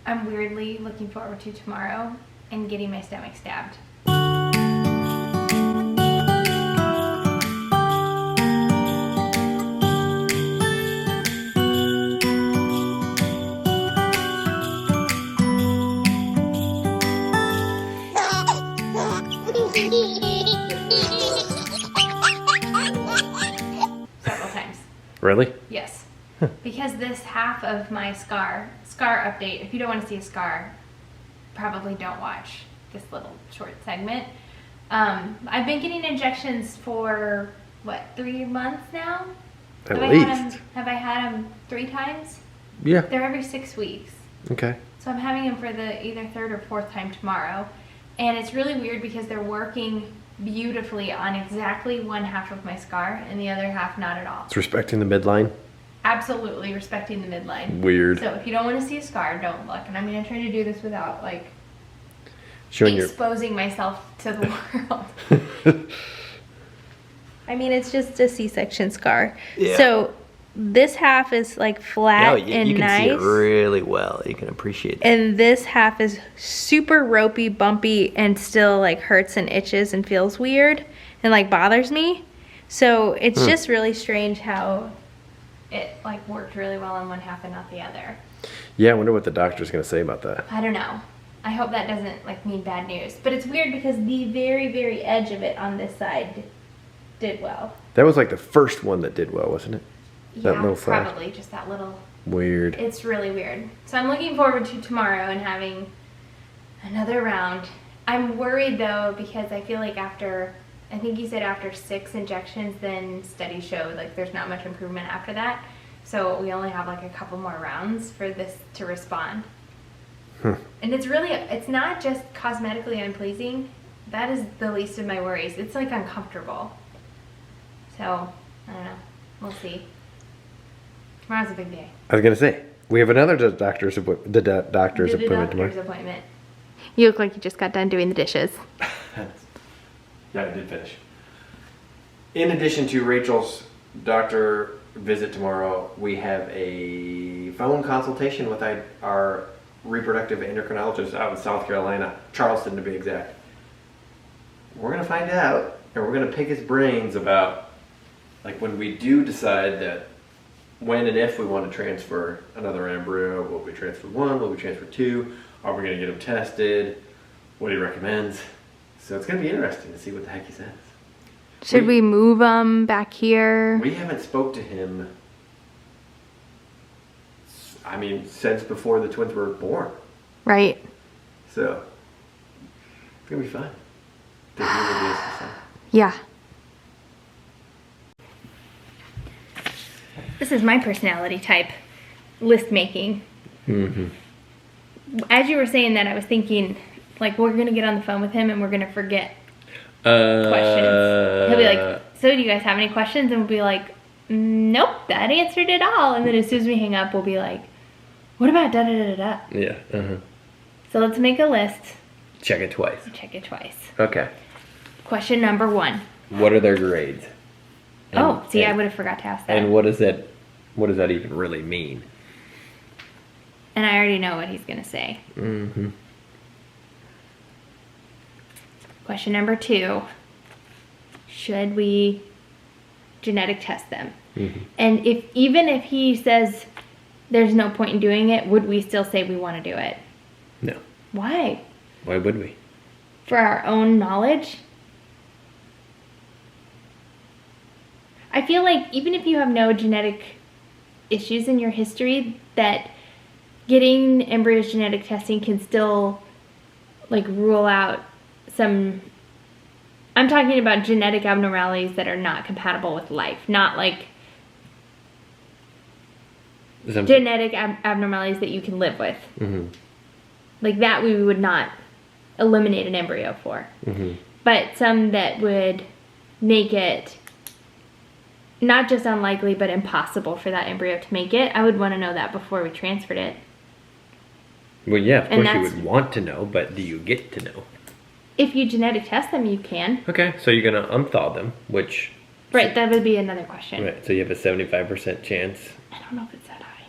I'm weirdly looking forward to tomorrow and getting my stomach stabbed. Several times. Really? Yes. Because this half of my scar update, if you don't want to see a scar, probably don't watch this little short segment. I've been getting injections for, what, 3 months now? At least. Have I had them 3 times? Yeah. They're every 6 weeks. Okay. So I'm having them for the either 3rd or 4th time tomorrow. And it's really weird because they're working beautifully on exactly one half of my scar and the other half not at all. It's respecting the midline. Absolutely respecting the midline. Weird. So if you don't want to see a scar, don't look. And I'm going to try to do this without like Showing exposing myself to the world. I mean, it's just a C-section scar. Yeah. So this half is like flat and you can nice. see it really well. You can appreciate that. And this half is super ropey, bumpy, and still like hurts and itches and feels weird and like bothers me. So it's just really strange how it like worked really well on one half and not the other. Yeah, I wonder what the doctor's going to say about that. I don't know. I hope that doesn't like mean bad news. But it's weird because the very, very edge of it on this side did well. That was like the first one that did well, wasn't it? That Yeah, little side. probably just that little. Weird. It's really weird. So I'm looking forward to tomorrow and having another round. I'm worried though because I feel like after, I think you said after 6 injections, then studies showed like there's not much improvement after that. So we only have like a couple more rounds for this to respond. And it's really, it's not just cosmetically unpleasing. That is the least of my worries. It's like uncomfortable. So, I don't know. We'll see. Tomorrow's a big day. I was going to say, we have another doctor's appointment tomorrow. Appointment. You look like you just got done doing the dishes. Yeah, I did finish. In addition to Rachel's doctor visit tomorrow, we have a phone consultation with our reproductive endocrinologist out in South Carolina, Charleston to be exact. We're going to find out, and we're going to pick his brains about, like, when we do decide that when and if we want to transfer another embryo, will we transfer 1, will we transfer 2, are we going to get him tested, what he recommends. So it's going to be interesting to see what the heck he says. Should we move them back here? We haven't spoke to him, I mean, since before the twins were born. Right. So, it's going to be fun to hear what he has to say. Yeah. This is my personality type, list making. Mm-hmm. As you were saying that, I was thinking, like, we're going to get on the phone with him and we're going to forget questions. He'll be like, so do you guys have any questions? And we'll be like, nope, that answered it all. And then as soon as we hang up, we'll be like, what about da-da-da-da-da? Yeah, uh-huh. So let's make a list. Check it twice. Check it twice. Okay. Question number 1. What are their grades? I would have forgot to ask that. And what does that even really mean? And I already know what he's going to say. Mm-hmm. Question number 2. Should we genetic test them? Mm-hmm. And even if he says there's no point in doing it, would we still say we want to do it? No. Why? Why would we? For our own knowledge? I feel like even if you have no genetic issues in your history, that getting embryos genetic testing can still like rule out some, I'm talking about genetic abnormalities that are not compatible with life, not like genetic abnormalities that you can live with. Mm-hmm. Like that we would not eliminate an embryo for. Mm-hmm. But some that would make it not just unlikely, but impossible for that embryo to make it. I would want to know that before we transferred it. Well, yeah, of course you would want to know, but do you get to know? If you genetic test them, you can. Okay, so you're going to unthaw them, which... Right, that would be another question. Right, so you have a 75% chance. I don't know if it's that high.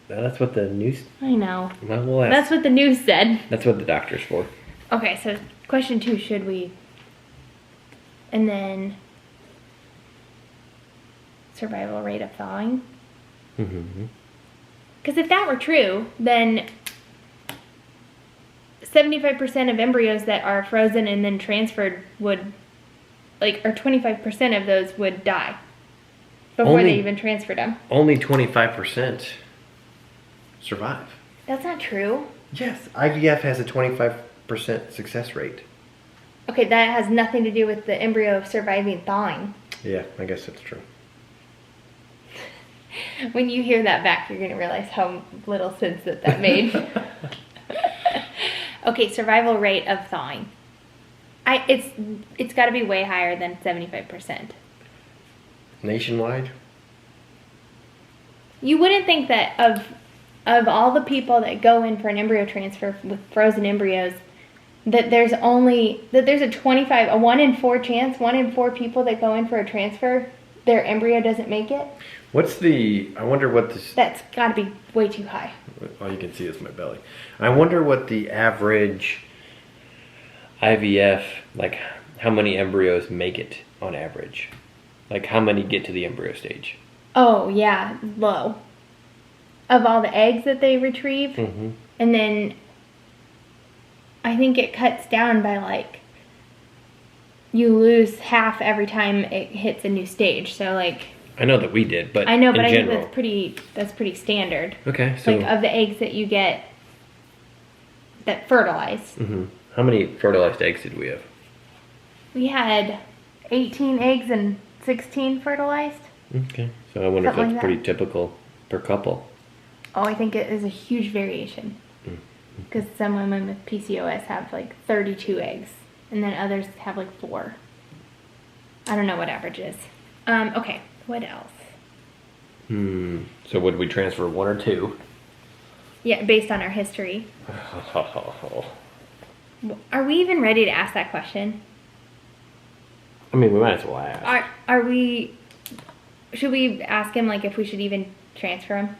That's what the news. I know. Well, we'll ask. That's what the news said. That's what the doctor's for. Okay, so question 2, should we? And then survival rate of thawing. Mm-hmm. Because if that were true, then 75% of embryos that are frozen and then transferred would, like, or 25% of those would die before they even transferred them. Only 25% survive. That's not true. Yes, IVF has a 25% success rate. Okay, that has nothing to do with the embryo surviving thawing. Yeah, I guess that's true. When you hear that back, you're going to realize how little sense that made. Okay, survival rate of thawing. It's got to be way higher than 75%. Nationwide? You wouldn't think that of all the people that go in for an embryo transfer with frozen embryos, that there's a 1 in 4 chance, 1 in 4 people that go in for a transfer, their embryo doesn't make it. I wonder what this... That's got to be way too high. All you can see is my belly. I wonder what the average IVF, like how many embryos make it on average. Like how many get to the embryo stage. Oh, yeah, low. Of all the eggs that they retrieve. Mm-hmm. And then I think it cuts down by like, you lose half every time it hits a new stage. So like... I know that we did, but I know, but in I general. think that's pretty standard. Okay, so... Like of the eggs that you get that fertilize. Mm-hmm. How many fertilized eggs did we have? We had 18 eggs and 16 fertilized. Okay, so I wonder if Something that's like pretty that. typical per couple. Oh, I think it is a huge variation. Because some women with PCOS have like 32 eggs, and then others have like 4. I don't know what average is. Okay, what else? So would we transfer 1 or 2? Yeah, based on our history. Are we even ready to ask that question? I mean, we might as well ask. Are we... Should we ask him, like, if we should even transfer him?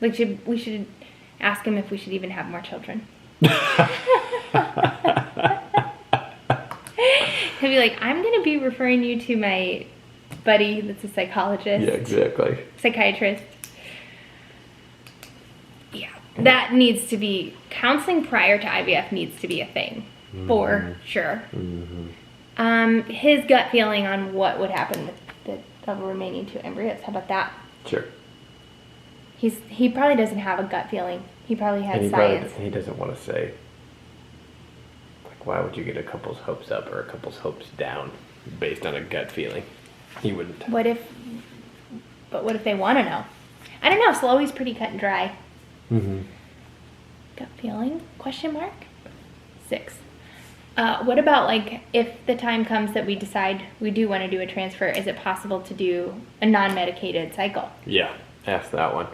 Like, we should ask him if we should even have more children. He'll be like, I'm going to be referring you to my buddy that's a psychologist. Yeah, exactly. Psychiatrist. Yeah. That needs to be... Counseling prior to IVF needs to be a thing. For sure. Mm-hmm. His gut feeling on what would happen with the remaining 2 embryos. How about that? Sure. He probably doesn't have a gut feeling. He probably has And science. he doesn't want to say, like, why would you get a couple's hopes up or a couple's hopes down based on a gut feeling? He wouldn't. What if they want to know? I don't know. Slowy's pretty cut and dry. Mm-hmm. Gut feeling? Question mark? 6. What about, like, if the time comes that we decide we do want to do a transfer, is it possible to do a non-medicated cycle? Yeah, ask that one.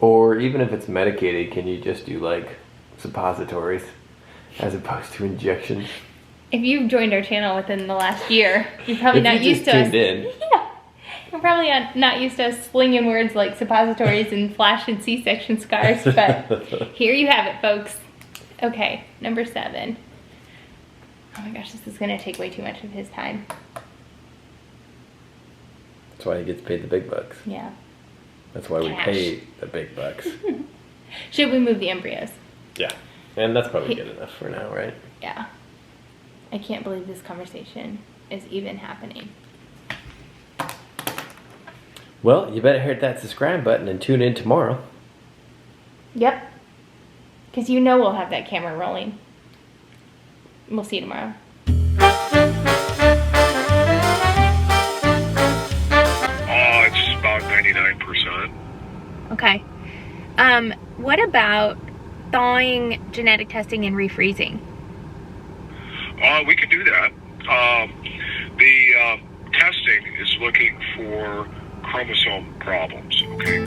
Or even if it's medicated, can you just do, like, suppositories as opposed to injections? If you've joined our channel within the last year, you're probably not used to us. Tuned in. Yeah. You're probably not used to us slinging words like suppositories and flash and C-section scars, but here you have it, folks. Okay, number 7. Oh my gosh, this is going to take way too much of his time. That's why he gets paid the big bucks. Yeah. That's why we Cash. pay the big bucks. Should we move the embryos? Yeah. And that's probably good enough for now, right? Yeah. I can't believe this conversation is even happening. Well, you better hit that subscribe button and tune in tomorrow. Yep. Because you know we'll have that camera rolling. We'll see you tomorrow. It's about 99%. Okay. What about thawing, genetic testing, and refreezing? We could do that. The testing is looking for chromosome problems, okay?